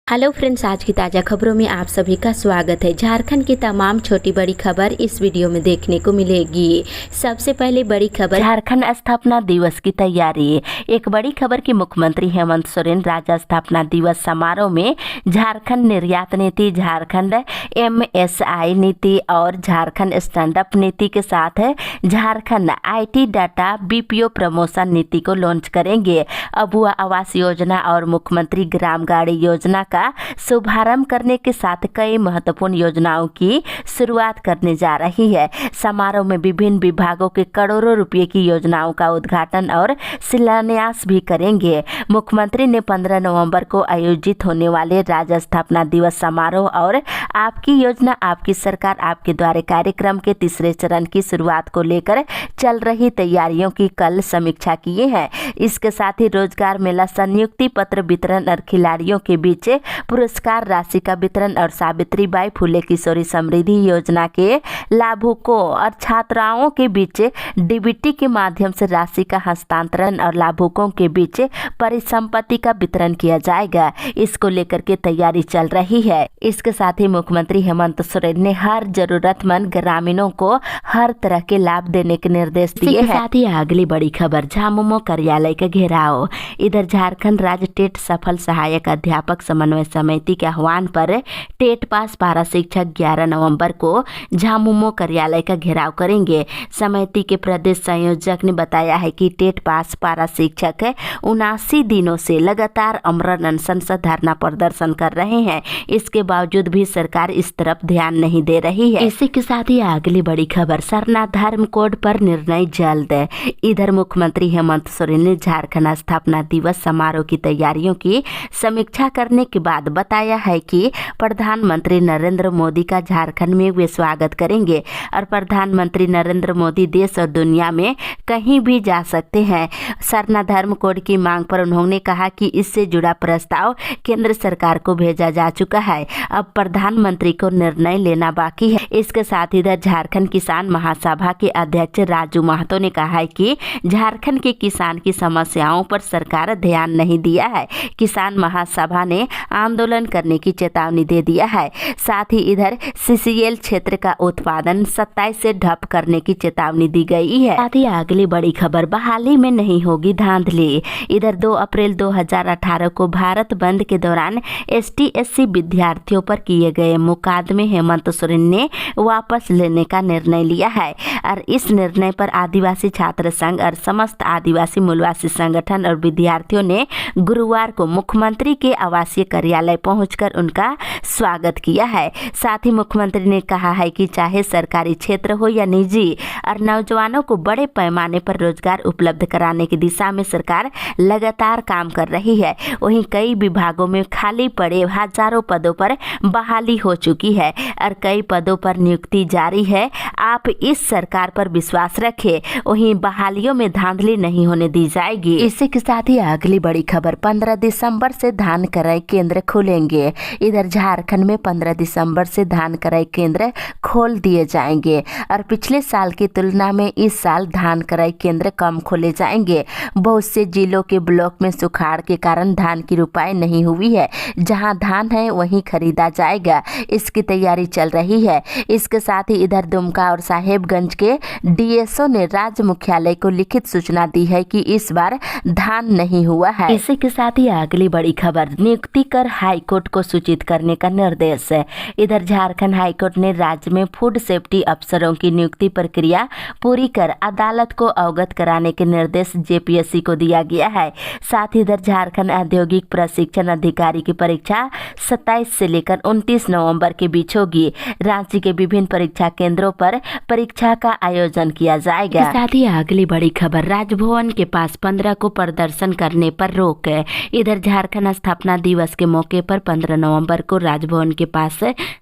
Hello friends, आज की ताज़ा खबरों में आप सभी का स्वागत है। झारखंड की तमाम छोटी बड़ी खबर इस वीडियो में देखने को मिलेगी। सबसे पहले बड़ी खबर, झारखंड स्थापना दिवस की तैयारी। एक बड़ी खबर की मुख्यमंत्री हेमंत सोरेन राज्य स्थापना दिवस समारोह में झारखंड निर्यात नीति, झारखंड MSI नीति और झारखंड स्टैंड अप नीति के साथ Jharkhand IT data BPO promotion नीति को लॉन्च करेंगे। अबुआ आवास योजना और मुख्यमंत्री ग्राम गाड़ी योजना का शुभारंभ करने के साथ कई महत्वपूर्ण योजनाओं की शुरुआत करने जा रही है। समारोह में विभिन्न विभागों के करोड़ों रुपए की योजनाओं का उद्घाटन और शिलान्यास भी करेंगे। मुख्यमंत्री ने 15 नवंबर को आयोजित होने वाले राज्य स्थापना दिवस समारोह और आपकी योजना आपकी सरकार आपके द्वारा कार्यक्रम के तीसरे चरण की शुरुआत को लेकर चल रही तैयारियों की कल समीक्षा किए हैं। इसके साथ ही रोजगार मेला, संयुक्ति पत्र वितरण और खिलाड़ियों के बीच पुरस्कार राशि का वितरण और सावित्रीबाई फुले किशोरी समृद्धि योजना के लाभुकों और छात्राओं के बीच DBT के माध्यम से राशि का हस्तांतरण और लाभुकों के बीच परिसंपत्ति का वितरण किया जाएगा। इसको लेकर के तैयारी चल रही है। इसके साथ ही मुख्यमंत्री हेमंत सोरेन ने हर जरूरतमंद ग्रामीणों को हर तरह के लाभ देने के निर्देश दिए हैं। साथ ही अगली बड़ी खबर, झामुमो कार्यालय का घेराव। इधर झारखंड राज्य टेट सफल सहायक अध्यापक समन्वय समिति के आह्वान पर टेट पास पारा शिक्षक 11 नवंबर को झामुमो कार्यालय का घेराव करेंगे। समिति के प्रदेश संयोजक ने बताया है कि टेट पास पारा शिक्षक 79 दिनों से लगातार अमरण अनशन से धरना प्रदर्शन कर रहे हैं। इसके बावजूद भी सरकार इस तरफ ध्यान नहीं दे रही है। इसी के साथ ही अगली बड़ी खबर, सरना धर्म कोड पर निर्णय जल्द। इधर मुख्यमंत्री हेमंत सोरेन ने झारखंड स्थापना दिवस समारोह की तैयारियों की समीक्षा करने के बाद बताया है कि प्रधानमंत्री नरेंद्र मोदी का झारखंड में वे स्वागत करेंगे और प्रधानमंत्री नरेंद्र मोदी देश और दुनिया में कहीं भी जा सकते हैं। सरना धर्म कोड की मांग पर उन्होंने कहा कि इससे जुड़ा प्रस्ताव केंद्र सरकार को भेजा जा चुका है, अब प्रधानमंत्री को निर्णय लेना बाकी है। इसके साथ इधर झारखंड किसान महासभा के अध्यक्ष राजू महतो ने कहा है कि झारखंड के किसान की समस्याओं पर सरकार ध्यान नहीं दिया है। किसान महासभा ने आंदोलन करने की चेतावनी दे दिया है। साथ ही इधर CCL क्षेत्र का उत्पादन 27 से ठप करने की चेतावनी दी गई है। साथ ही अगली बड़ी खबर, बहाली में नहीं होगी धांधली। इधर 2 अप्रैल 2018 को भारत बंद के दौरान ST/SC विद्यार्थियों पर किए गए मुकदमे हेमंत सोरेन ने वापस लेने का निर्णय लिया है और इस निर्णय पर आदिवासी छात्र संघ और समस्त आदिवासी मूलवासी संगठन और विद्यार्थियों ने गुरुवार को मुख्यमंत्री के आवासीय कार्यालय पहुंचकर उनका स्वागत किया है। साथ ही मुख्यमंत्री ने कहा है कि चाहे सरकारी क्षेत्र हो या निजी, और नौजवानों को बड़े पैमाने पर रोजगार उपलब्ध कराने की दिशा में सरकार लगातार काम कर रही है। वहीं कई विभागों में खाली पड़े हजारों पदों पर बहाली हो चुकी है और कई पदों पर नियुक्ति जारी है। आप इस सरकार पर विश्वास रखें, वहीं बहालियों में धांधली नहीं होने दी जाएगी। इसी के साथ ही अगली बड़ी खबर, 15 दिसंबर से धान क्रय केंद्र खुलेंगे। इधर झारखंड में 15 दिसंबर से धान क्रय केंद्र खोल दिए जाएंगे और पिछले साल की तुलना में इस साल धान क्रय केंद्र कम खोले जाएंगे। बहुत से जिलों के ब्लॉक में सुखाड़ के कारण धान की रुपाई नहीं हुई है। जहां धान है वहीं खरीदा जाएगा, इसकी तैयारी चल रही है। इसके साथ ही इधर दुमका और साहेबगंज के DSO ने राज्य मुख्यालय को लिखित सूचना दी है कि इस बार धान नहीं हुआ है। इसी के साथ ही अगली बड़ी खबर, नियुक्ति कर हाईकोर्ट को सूचित करने का निर्देश है। इधर झारखंड हाईकोर्ट ने राज्य में फूड सेफ्टी अफसरों की नियुक्ति प्रक्रिया पूरी कर अदालत को अवगत कराने के निर्देश JPSC को दिया गया है। साथ ही इधर झारखंड औद्योगिक प्रशिक्षण अधिकारी की परीक्षा 27 से लेकर 29 नवंबर के बीच होगी। रांची के विभिन्न परीक्षा केंद्रों पर परीक्षा का आयोजन किया जाएगा। साथ ही अगली बड़ी खबर, राजभवन के पास 15 को प्रदर्शन करने पर रोक है। इधर झारखंड स्थापना दिवस के मौके पर 15 नवंबर को राजभवन के पास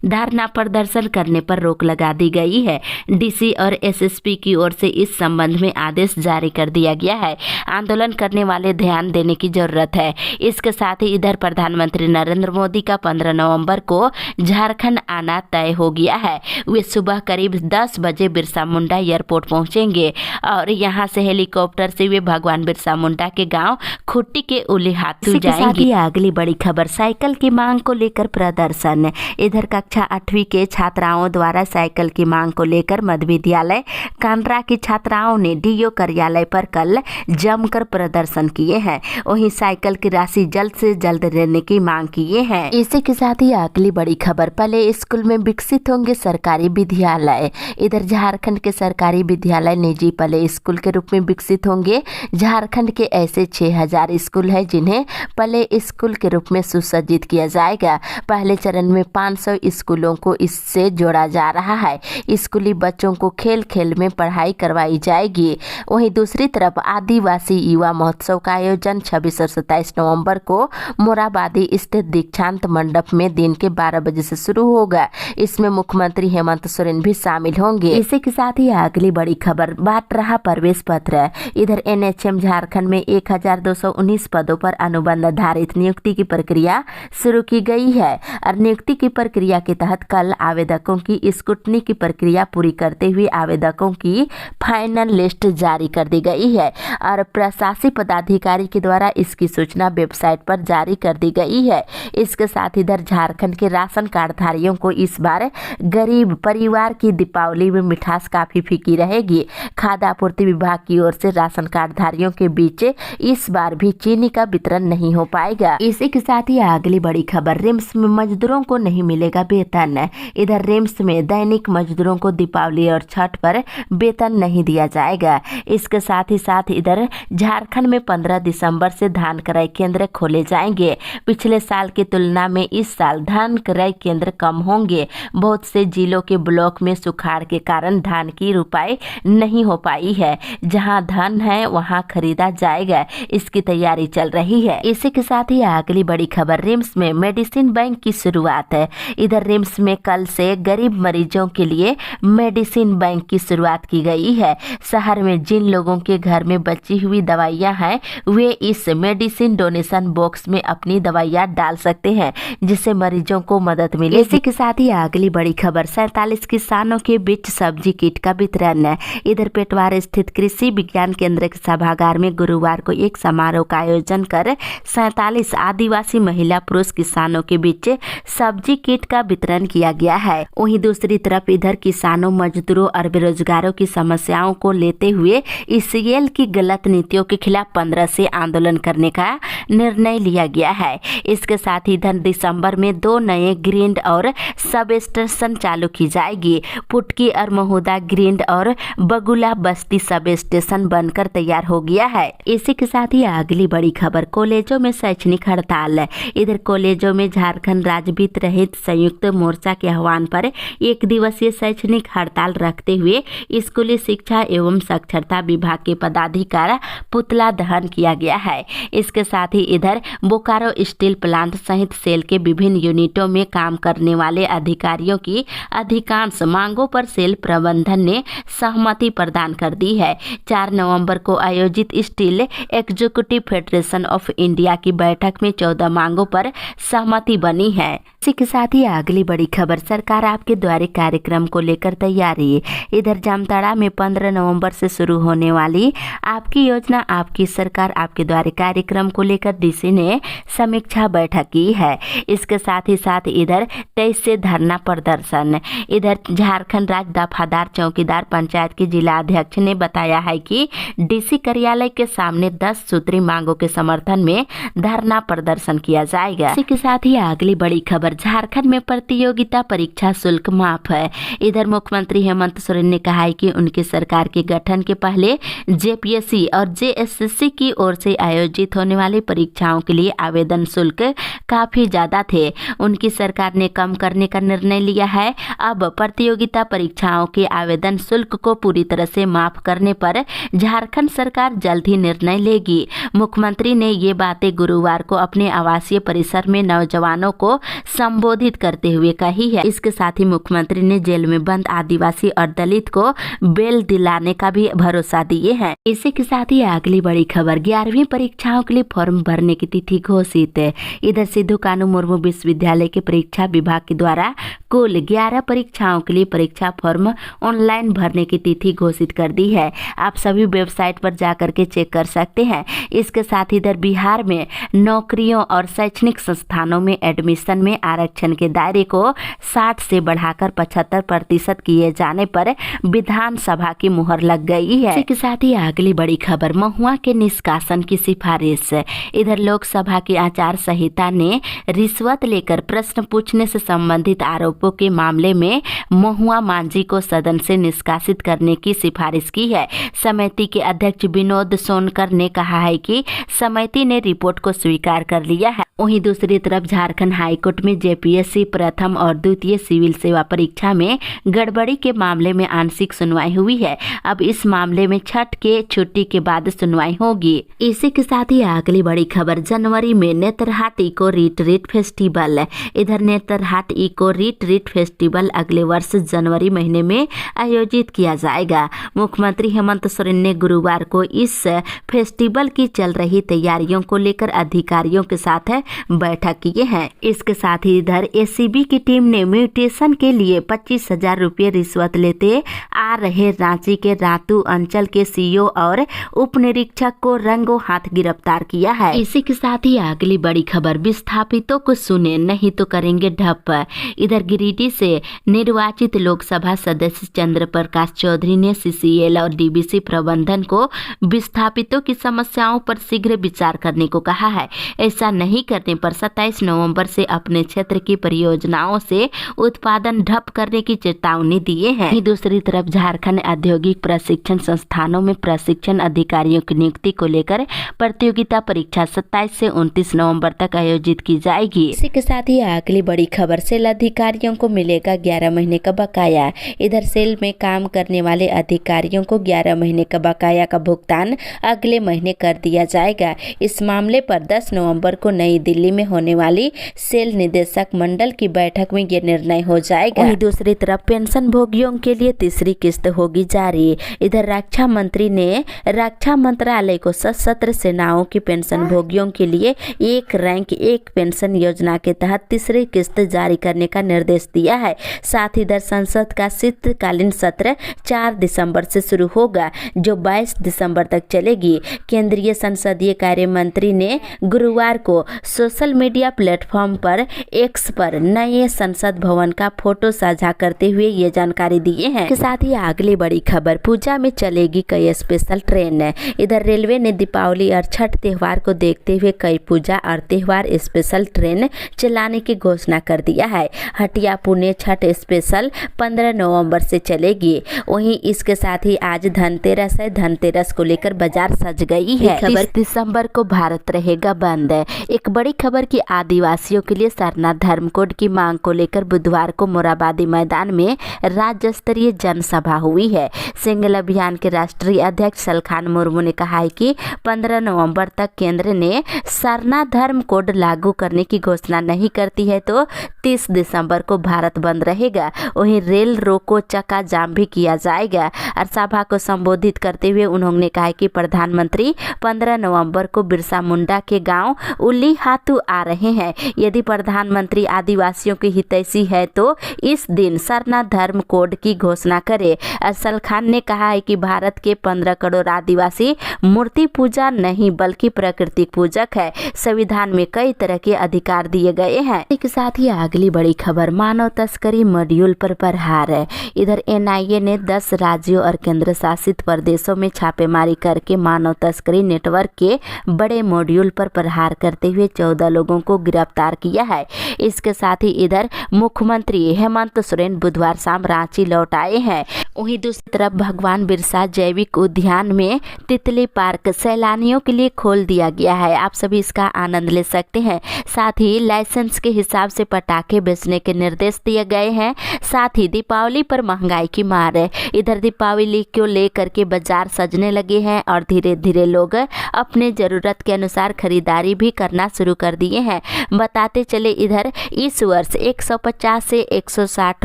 धरना प्रदर्शन करने पर रोक लगा दी गई है। DC और SSP की ओर से इस संबंध में आदेश जारी कर दिया गया है। आंदोलन करने वाले ध्यान देने की जरूरत है। इसके साथ ही इधर प्रधानमंत्री नरेंद्र मोदी का 15 नवंबर को झारखंड आना तय हो गया है। वे सुबह करीब 10 बजे बिरसा मुंडा एयरपोर्ट पहुंचेंगे और यहां से हेलीकॉप्टर से वे भगवान बिरसा मुंडा के गांव खुट्टी के उली हाथू जाएंगे। अगली बड़ी खबर, साइकिल की मांग को लेकर प्रदर्शन। इधर कक्षा 8वीं के छात्राओं द्वारा साइकिल की मांग को लेकर मध्य विद्यालय कांड्रा की छात्राओं ने डीओ कार्यालय पर कल जमकर प्रदर्शन किए हैं। वहीं साइकिल की राशि जल्द से जल्द देने की मांग किए हैं। इसी के साथ ही अगली बड़ी खबर, प्ले स्कूल में विकसित होंगे सरकारी विद्यालय। इधर झारखंड के सरकारी विद्यालय निजी प्ले स्कूल के रूप में विकसित होंगे। झारखंड के ऐसे 6000 स्कूल हैं जिन्हें प्ले स्कूल के रूप में सुसज्जित किया जाएगा। पहले चरण में 500 स्कूलों को इससे जोड़ा जा रहा है। स्कूली बच्चों को खेल खेल में पढ़ाई करवाई जाएगी। वहीं दूसरी तरफ आदिवासी युवा महोत्सव का आयोजन 26 और 27 नवंबर को मोराबादी स्थित दीक्षांत मंडप में दिन के 12 बजे से शुरू होगा। इसमें मुख्यमंत्री हेमंत सोरेन भी शामिल होंगे। इसी के साथ ही अगली बड़ी खबर, बांट रहा प्रवेश पत्र। इधर एनएचएम झारखंड में 1219 पदों पर अनुबंध आधारित नियुक्ति की प्रक्रिया शुरू की गई है और नियुक्ति की प्रक्रिया के तहत कल आवेदकों की स्क्रूटनी की प्रक्रिया पूरी करते हुए आवेदकों की फाइनल लिस्ट जारी कर दी गई है और प्रशासनिक पदाधिकारी के द्वारा इसकी सूचना वेबसाइट पर जारी कर दी गई है। इसके साथ इधर झारखंड के राशन कार्डधारियों को इस बार गरीब परिवार की दीपावली में मिठास काफी फीकी रहेगी। खाद्य आपूर्ति विभाग की ओर से राशन कार्डधारियों के बीच इस बार भी चीनी का वितरण नहीं हो पाएगा। इसी के साथ ही अगली बड़ी खबर, रिम्स में मजदूरों को नहीं मिलेगा वेतन। इधर रिम्स में दैनिक मजदूरों को दीपावली और छठ पर वेतन नहीं दिया जाएगा। इसके साथ ही इधर झारखंड में 15 दिसंबर से धान क्रय केंद्र खोले जाएंगे। पिछले साल की तुलना में इस साल धान क्रय केंद्र कम होंगे। बहुत से जिलों के ब्लॉक में सुखाड़ के कारण धान की रुपाई नहीं हो पाई है। जहां धान है वहां खरीदा जाएगा, इसकी तैयारी चल रही है। इसी के साथ ही अगली बड़ी खबर, रिम्स में मेडिसिन बैंक की शुरुआत है। इधर रिम्स में कल से गरीब मरीजों के लिए मेडिसिन बैंक की शुरुआत की गई है। शहर में जिन लोगों के घर में बची हुई दवाइयां हैं वे इस मेडिसिन डोनेशन बॉक्स में अपनी दवाइयां डाल सकते हैं, जिससे मरीजों को मदद मिले। इसी के साथ ही अगली बड़ी खबर, 47 किसानों के बीच सब्जी किट का वितरण है। इधर पेटवार स्थित कृषि विज्ञान केंद्र के सभागार में गुरुवार को एक समारोह का आयोजन कर 47 आदिवासी महिला पुरुष किसानों के बीच सब्जी किट का वितरण किया गया है। वहीं दूसरी तरफ इधर किसानों, मजदूरों और बेरोजगारों की समस्याओं को लेते हुए सीएल की गलत नीतियों के खिलाफ 15 से आंदोलन करने का निर्णय लिया गया है। इसके साथ ही इधर दिसंबर में 2 नए ग्रिड और सब स्टेशन चालू की जाएगी। पुटकी और महुदा ग्रिड और बगुला बस्ती सब स्टेशन बनकर तैयार हो गया है। इसी के साथ ही अगली बड़ी खबर, कॉलेजों में शैक्षणिक हड़ताल। इधर कॉलेजों में झारखंड राज्य वित्त रहित संयुक्त मोर्चा के आह्वान पर 1 दिवसीय शैक्षणिक हड़ताल रखते हुए स्कूली शिक्षा एवं साक्षरता विभाग के पदाधिकारी पुतला दहन किया गया है। इसके साथ ही इधर बोकारो स्टील प्लांट सहित सेल के विभिन्न यूनिटों में काम करने वाले अधिकारियों की अधिकांश मांगों पर सेल प्रबंधन ने सहमति प्रदान कर दी है। 4 नवंबर को आयोजित steel executive federation of India की बैठक में 14 मांगों पर सहमति बनी है। इसी के साथ ही अगली बड़ी खबर, सरकार आपके द्वारे कार्यक्रम को लेकर तैयारी। इधर जामताड़ा में 15 नवंबर से शुरू होने वाली आपकी योजना आपकी सरकार आपके द्वारे कार्यक्रम को लेकर डीसी ने समीक्षा बैठक की है। इसके साथ ही इधर 23 से धरना प्रदर्शन। इधर झारखंड राज्य दफादार चौकीदार पंचायत के जिला अध्यक्ष ने बताया है कि डीसी कार्यालय के सामने 10 सूत्री मांगों के समर्थन में धरना प्रदर्शन किया जाएगा। इसी के साथ ही अगली बड़ी खबर, झारखंड में प्रतियोगिता परीक्षा शुल्क माफ है। इधर मुख्यमंत्री हेमंत सोरेन ने कहा है कि उनकी सरकार के गठन के पहले जेपीएससी और जेएसएससी की ओर से आयोजित होने वाली परीक्षाओं के लिए आवेदन शुल्क काफी ज्यादा थे। उनकी सरकार ने कम करने का निर्णय लिया है। अब प्रतियोगिता परीक्षाओं के आवेदन शुल्क को पूरी तरह से माफ करने पर झारखंड सरकार जल्द ही निर्णय लेगी। मुख्यमंत्री ने ये बातें गुरुवार को अपने आवासीय परिसर में नौजवानों को संबोधित करते हुए कही है। इसके साथ ही मुख्यमंत्री ने जेल में बंद आदिवासी और दलित को बेल दिलाने का भी भरोसा दिए हैं। इसी के साथ ही अगली बड़ी खबर, 11वीं परीक्षाओं के लिए फॉर्म भरने की तिथि घोषित है। इधर सिद्धू कानू मुर्मू विश्वविद्यालय के परीक्षा विभाग के द्वारा कुल 11 परीक्षाओं के लिए परीक्षा फॉर्म ऑनलाइन भरने की तिथि घोषित कर दी है। आप सभी वेबसाइट पर जाकर के चेक कर सकते हैं। इसके साथ ही इधर बिहार में नौकरियों और शैक्षणिक संस्थानों में एडमिशन में आरक्षण के दायरे को 60 से बढ़ाकर 75% किए जाने पर विधानसभा की मुहर लग गई है। इसके साथ ही अगली बड़ी खबर, महुआ के निष्कासन की सिफारिश। इधर लोकसभा की आचार संहिता ने रिश्वत लेकर प्रश्न पूछने से संबंधित आरोपों के मामले में महुआ मांझी को सदन से निष्कासित करने की सिफारिश की है। समिति के अध्यक्ष विनोद सोनकर ने कहा है कि समिति ने रिपोर्ट को स्वीकार कर लिया है। वहीं दूसरी तरफ झारखंड हाईकोर्ट में जेपीएससी प्रथम और द्वितीय सिविल सेवा परीक्षा में गड़बड़ी के मामले में आंशिक सुनवाई हुई है। अब इस मामले में छठ के छुट्टी के बाद सुनवाई होगी। इसी के साथ ही अगली बड़ी खबर, जनवरी में नेतरहाट इको रिट्रीट फेस्टिवल। इधर नेतरहाट इको रिट्रीट फेस्टिवल अगले वर्ष जनवरी महीने में आयोजित किया जाएगा। मुख्यमंत्री हेमंत सोरेन ने गुरुवार को इस फेस्टिवल की चल रही तैयारियों को लेकर अधिकारियों के साथ बैठक किए हैं। इसके साथ ही इधर एसीबी की टीम ने म्यूटेशन के लिए 25,000 रुपये रिश्वत लेते आ रहे रांची के रातू अंचल के सीईओ और उप निरीक्षक को रंगों हाथ गिरफ्तार किया है। इसी के साथ ही अगली बड़ी खबर, विस्थापितों को सुने नहीं तो करेंगे ढप। इधर गिरिडीह से निर्वाचित लोकसभा सदस्य चंद्र प्रकाश चौधरी ने सीसीएल और डीबीसी प्रबंधन को विस्थापितों की समस्याओं पर शीघ्र विचार करने को कहा है। ऐसा नहीं करने पर 27 नवंबर से अपने क्षेत्र की परियोजनाओं से उत्पादन ठप करने की चेतावनी दिए हैं। दूसरी तरफ झारखंड औद्योगिक प्रशिक्षण संस्थानों में प्रशिक्षण अधिकारियों की नियुक्ति को लेकर प्रतियोगिता परीक्षा 27 से 29 नवंबर तक आयोजित की जाएगी। इसी के साथ ही अगली बड़ी खबर, सेल अधिकारियों को मिलेगा 11 महीने का बकाया। इधर सेल में काम करने वाले अधिकारियों को 11 महीने का बकाया का भुगतान अगले महीने कर दिया जाएगा। इस मामले पर 10 नवंबर को नई दिल्ली में होने वाली सेल निदेशक मंडल की बैठक में यह निर्णय हो जाएगा। वहीं दूसरी तरफ पेंशन भोगियों के लिए तीसरी किस्त होगी जारी। इधर रक्षा मंत्री ने रक्षा मंत्रालय को सशस्त्र सेनाओं की पेंशन भोगियों के लिए एक रैंक एक पेंशन योजना के तहत तीसरी किस्त जारी करने का निर्देश दिया है। साथ ही इधर संसद का शीतकालीन सत्र 4 दिसंबर से शुरू होगा, जो 22 दिसंबर तक चलेगी। केंद्रीय संसदीय कार्य मंत्री ने गुरुवार को सोशल मीडिया प्लेटफॉर्म पर एक्स पर नए संसद भवन का फोटो साझा करते हुए ये जानकारी दिए हैं। के साथ ही अगली बड़ी खबर, पूजा में चलेगी कई स्पेशल ट्रेन। इधर रेलवे ने दीपावली और छठ त्योहार को देखते हुए कई पूजा और त्योहार स्पेशल ट्रेन चलाने की घोषणा कर दिया है। हटिया पुणे छठ स्पेशल 15 नवंबर से चलेगी। वहीं इसके साथ ही आज धनतेरस है। धनतेरस को लेकर बाजार सज गई है। खबर 30 दिसंबर को भारत रहेगा बंद। एक बड़ी खबर की आदिवासियों के लिए सरना धर्म कोड की मांग को लेकर बुधवार को मोराबादी मैदान में राज्य स्तरीय जनसभा हुई है। सिंगल अभियान के राष्ट्रीय अध्यक्ष सलखान मुर्मू ने कहा है कि 15 नवंबर तक केंद्र ने सरना धर्म कोड लागू करने की घोषणा नहीं करती है तो 30 दिसंबर को भारत बंद रहेगा। वहीं रेल रोको चक्का जाम भी किया जाएगा। और सभा को संबोधित करते हुए उन्होंने कहा कि प्रधानमंत्री 15 नवंबर को बिरसा मुंडा के गांव उली हाथू आ रहे हैं। यदि प्रधानमंत्री आदिवासियों की हितैषी है तो इस दिन सरना धर्म कोड की घोषणा करे। अरसल खान ने कहा है कि भारत के 15 करोड़ आदिवासी मूर्ति पूजा नहीं बल्कि प्राकृतिक पूजक है। संविधान में कई तरह के अधिकार दिए गए हैं। इसके साथ ही अगली बड़ी खबर, मानव तस्करी मॉड्यूल पर प्रहार है। इधर एनआईए ने 10 राज्यों और केंद्र शासित प्रदेशों में छापेमारी करके मानव तस्करी नेटवर्क के बड़े मॉड्यूल पर प्रहार करते हुए 14 लोगों को गिरफ्तार किया है। इसके साथ ही इधर मुख्यमंत्री हेमंत सोरेन बुधवार शाम रांची लौट आए हैं। वहीं दूसरी तरफ भगवान बिरसा जैविक उद्यान में तितली पार्क सैलानियों के लिए खोल दिया गया है। आप सभी इसका आनंद ले सकते हैं। साथ ही लाइसेंस के हिसाब से पटाखे बेचने के निर्देश दिए गए हैं। साथ ही दीपावली पर महंगाई की मार है। इधर दीपावली को लेकर के बाजार सजने लगे हैं और धीरे धीरे लोग अपने ज़रूरत के अनुसार खरीदारी भी करना शुरू कर दिए हैं। बताते चले इधर इस वर्ष 150 से 160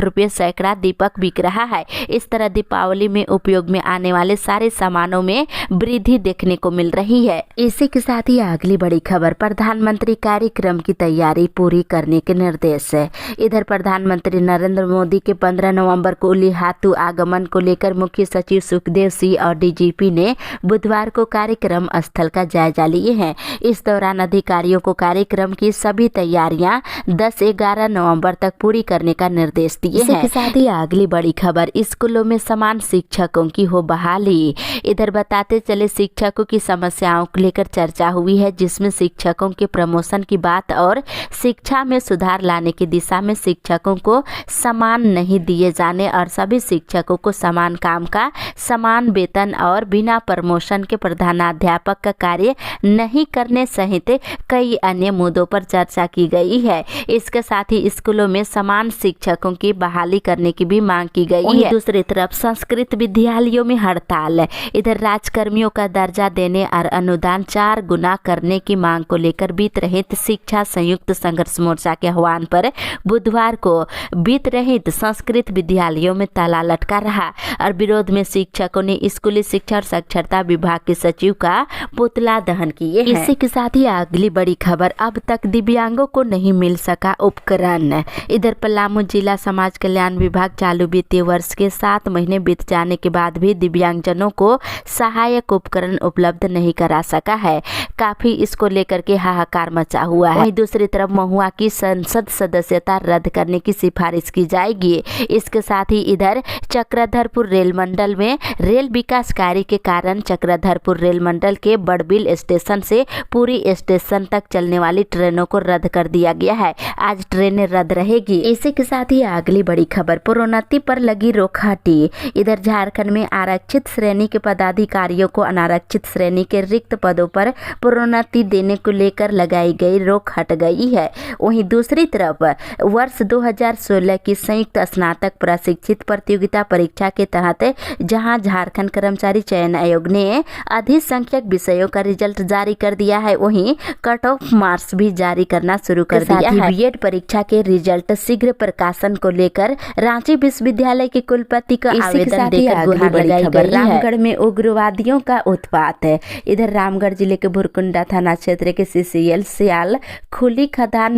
रुपये सैकड़ा दीपक बिक रहा है। इस तरह दीपावली में उपयोग में आने वाले सारे सामानों में वृद्धि देखने को मिल रही है। इसी के साथ ही अगली बड़ी खबर, प्रधानमंत्री कार्यक्रम की तैयारी पूरी करने के निर्देश है। इधर प्रधानमंत्री नरेंद्र मोदी के 15 नवंबर को लिहातू आगमन को लेकर मुख्य सचिव सुखदेव सिंह और डीजीपी ने बुधवार को कार्यक्रम स्थल का जायजा लिए हैं। इस दौरान अधिकारियों को कार्यक्रम की सभी तैयारियां 10-11 नवंबर तक पूरी करने का निर्देश दिए हैं। इसके साथ ही अगली बड़ी खबर, स्कूलों में समान शिक्षकों की हो बहाली। इधर बताते चले शिक्षकों की समस्याओं को लेकर चर्चा हुई है, जिसमें शिक्षकों के प्रमोशन की बात और शिक्षा में सुधार लाने की दिशा में शिक्षकों को समान नहीं दिए जाने और सभी शिक्षकों को समान काम का समान वेतन और बिना प्रमोशन के प्रधानाध्यापक का कार्य नहीं करने सहित कई अन्य मुद्दों पर चर्चा की गई है। इसके साथ ही स्कूलों में समान शिक्षकों की बहाली करने की भी मांग की गई है। दूसरी तरफ संस्कृत विद्यालयों में हड़ताल। इधर राजकर्मियों का दर्जा देने और अनुदान 4 गुना करने की मांग को लेकर बीत रहित शिक्षा संयुक्त संघर्ष मोर्चा के आह्वान पर बुधवार को बीत रहित संस्कृत विद्यालयों में ताला लटका रहा और विरोध में शिक्षकों ने स्कूली शिक्षा और साक्षरता विभाग के सचिव का पुतला दहन किए हैं। इसी के साथ ही अगली बड़ी खबर, अब तक दिव्यांगों को नहीं मिल सका उपकरण। इधर पलामू जिला समाज कल्याण विभाग चालू वित्तीय वर्ष के 7 महीने बीत जाने के बाद भी दिव्यांगजनों को सहायक उपकरण उपलब्ध नहीं करा सका है। काफी इसको लेकर के हाहाकार मचा हुआ है। वहीं दूसरी तरफ महुआ की संसद सदस्यता रद्द करने की सिफारिश की जाएगी। इसके साथ ही इधर चक्रधरपुर रेल मंडल में रेल विकास कार्य के कारण चक्रधरपुर रेल मंडल के बड़बिल स्टेशन से पूरी स्टेशन तक चलने वाली ट्रेनों को रद्द कर दिया गया है। आज ट्रेनें रद्द रहेगी। इसी के साथ ही अगली बड़ी खबर, प्रोन्नति पर लगी रोक हटी। इधर झारखंड में आरक्षित श्रेणी के पदाधिकारियों को अनारक्षित श्रेणी के रिक्त पदों पर प्रोन्नति देने को लेकर लगाई गई रोक हट गई है। वहीं दूसरी तरफ वर्ष 2016 की संयुक्त स्नातक प्रशिक्षित प्रतियोगिता परीक्षा के तहत जहां झारखंड कर्मचारी चयन आयोग ने अधिसंख्यक विषयों का रिजल्ट जारी कर दिया है, वहीं कट ऑफ मार्क्स भी जारी करना शुरू कर दिया है। बीएड परीक्षा के रिजल्ट शीघ्र प्रकाशन को लेकर रांची विश्वविद्यालय के कुलपति का आवेदन देकर गुहार लगाई गई है। रामगढ़ में उग्रवादियों का उत्पात है। इधर रामगढ़ जिले के भुरकुंडा थाना क्षेत्र के सीसीएल सियाल खुली खदान